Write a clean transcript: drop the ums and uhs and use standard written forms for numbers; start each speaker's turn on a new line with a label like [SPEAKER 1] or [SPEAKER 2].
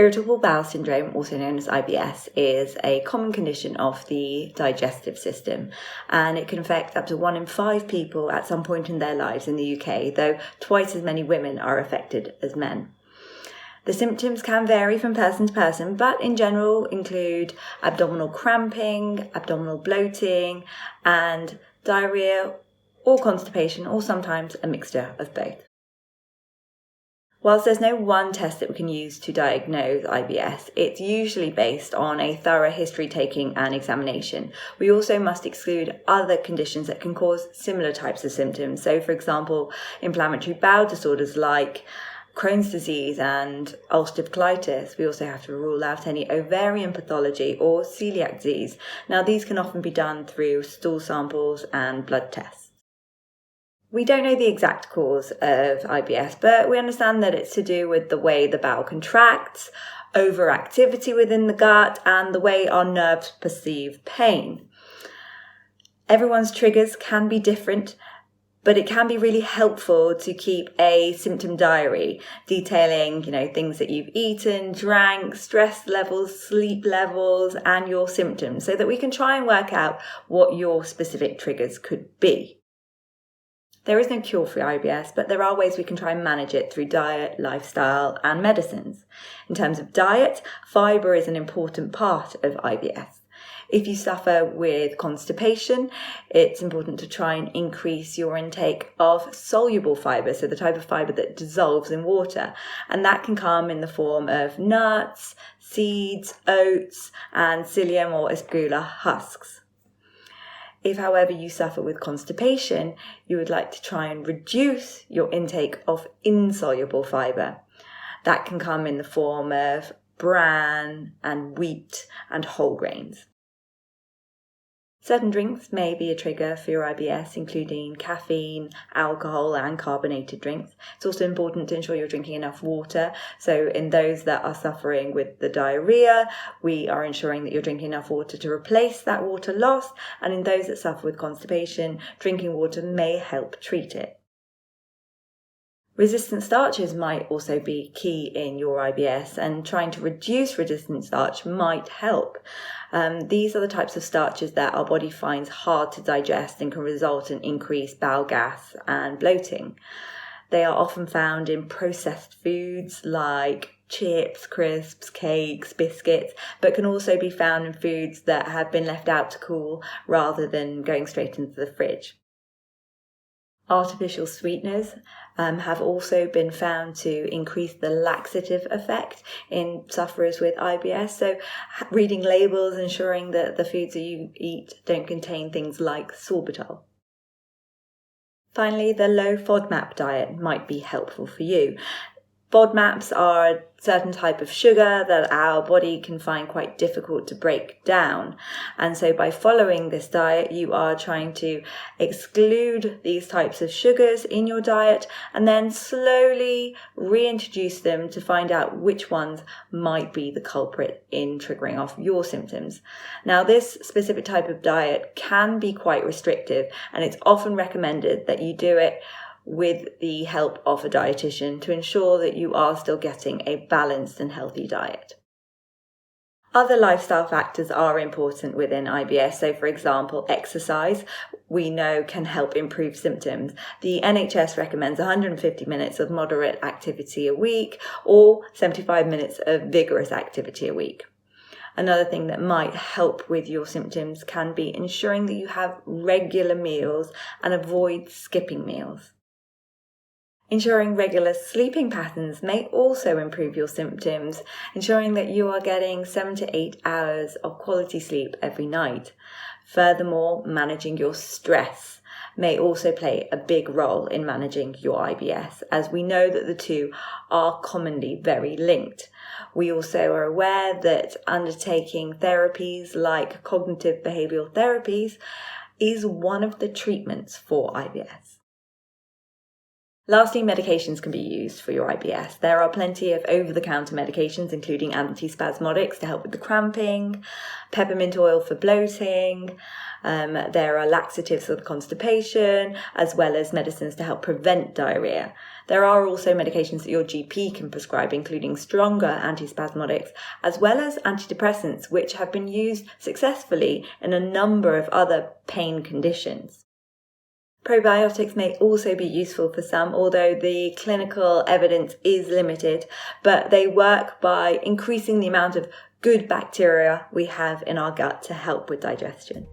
[SPEAKER 1] Irritable bowel syndrome, also known as IBS, is a common condition of the digestive system, and it can affect up to 1 in 5 people at some point in their lives in the UK, though twice as many women are affected as men. The symptoms can vary from person to person, but in general include abdominal cramping, abdominal bloating, and diarrhea or constipation, or sometimes a mixture of both. Whilst there's no one test that we can use to diagnose IBS, it's usually based on a thorough history taking and examination. We also must exclude other conditions that can cause similar types of symptoms. So, for example, inflammatory bowel disorders like Crohn's disease and ulcerative colitis. We also have to rule out any ovarian pathology or celiac disease. Now, these can often be done through stool samples and blood tests. We don't know the exact cause of IBS, but we understand that it's to do with the way the bowel contracts, overactivity within the gut, and the way our nerves perceive pain. Everyone's triggers can be different, but it can be really helpful to keep a symptom diary detailing, things that you've eaten, drank, stress levels, sleep levels, and your symptoms, so that we can try and work out what your specific triggers could be. There is no cure for IBS, but there are ways we can try and manage it through diet, lifestyle, and medicines. In terms of diet, fibre is an important part of IBS. If you suffer with constipation, it's important to try and increase your intake of soluble fibre, so the type of fibre that dissolves in water. And that can come in the form of nuts, seeds, oats, and psyllium or aspergilla husks. If, however, you suffer with constipation, you would like to try and reduce your intake of insoluble fibre. That can come in the form of bran and wheat and whole grains. Certain drinks may be a trigger for your IBS, including caffeine, alcohol, and carbonated drinks. It's also important to ensure you're drinking enough water. So in those that are suffering with the diarrhea, we are ensuring that you're drinking enough water to replace that water loss. And in those that suffer with constipation, drinking water may help treat it. Resistant starches might also be key in your IBS, and trying to reduce resistant starch might help. These are the types of starches that our body finds hard to digest and can result in increased bowel gas and bloating. They are often found in processed foods like chips, crisps, cakes, biscuits, but can also be found in foods that have been left out to cool rather than going straight into the fridge. Artificial sweeteners have also been found to increase the laxative effect in sufferers with IBS. So reading labels, ensuring that the foods that you eat don't contain things like sorbitol. Finally, the low FODMAP diet might be helpful for you. FODMAPs are a certain type of sugar that our body can find quite difficult to break down. And so by following this diet, you are trying to exclude these types of sugars in your diet and then slowly reintroduce them to find out which ones might be the culprit in triggering off your symptoms. Now, this specific type of diet can be quite restrictive, and it's often recommended that you do it with the help of a dietitian to ensure that you are still getting a balanced and healthy diet. Other lifestyle factors are important within IBS. So, for example, exercise, we know, can help improve symptoms. The NHS recommends 150 minutes of moderate activity a week or 75 minutes of vigorous activity a week. Another thing that might help with your symptoms can be ensuring that you have regular meals and avoid skipping meals. Ensuring regular sleeping patterns may also improve your symptoms, ensuring that you are getting 7 to 8 hours of quality sleep every night. Furthermore, managing your stress may also play a big role in managing your IBS, as we know that the two are commonly very linked. We also are aware that undertaking therapies like cognitive behavioural therapies is one of the treatments for IBS. Lastly, medications can be used for your IBS. There are plenty of over-the-counter medications, including antispasmodics to help with the cramping, peppermint oil for bloating. There are laxatives for the constipation, as well as medicines to help prevent diarrhea. There are also medications that your GP can prescribe, including stronger antispasmodics, as well as antidepressants, which have been used successfully in a number of other pain conditions. Probiotics may also be useful for some, although the clinical evidence is limited, but they work by increasing the amount of good bacteria we have in our gut to help with digestion.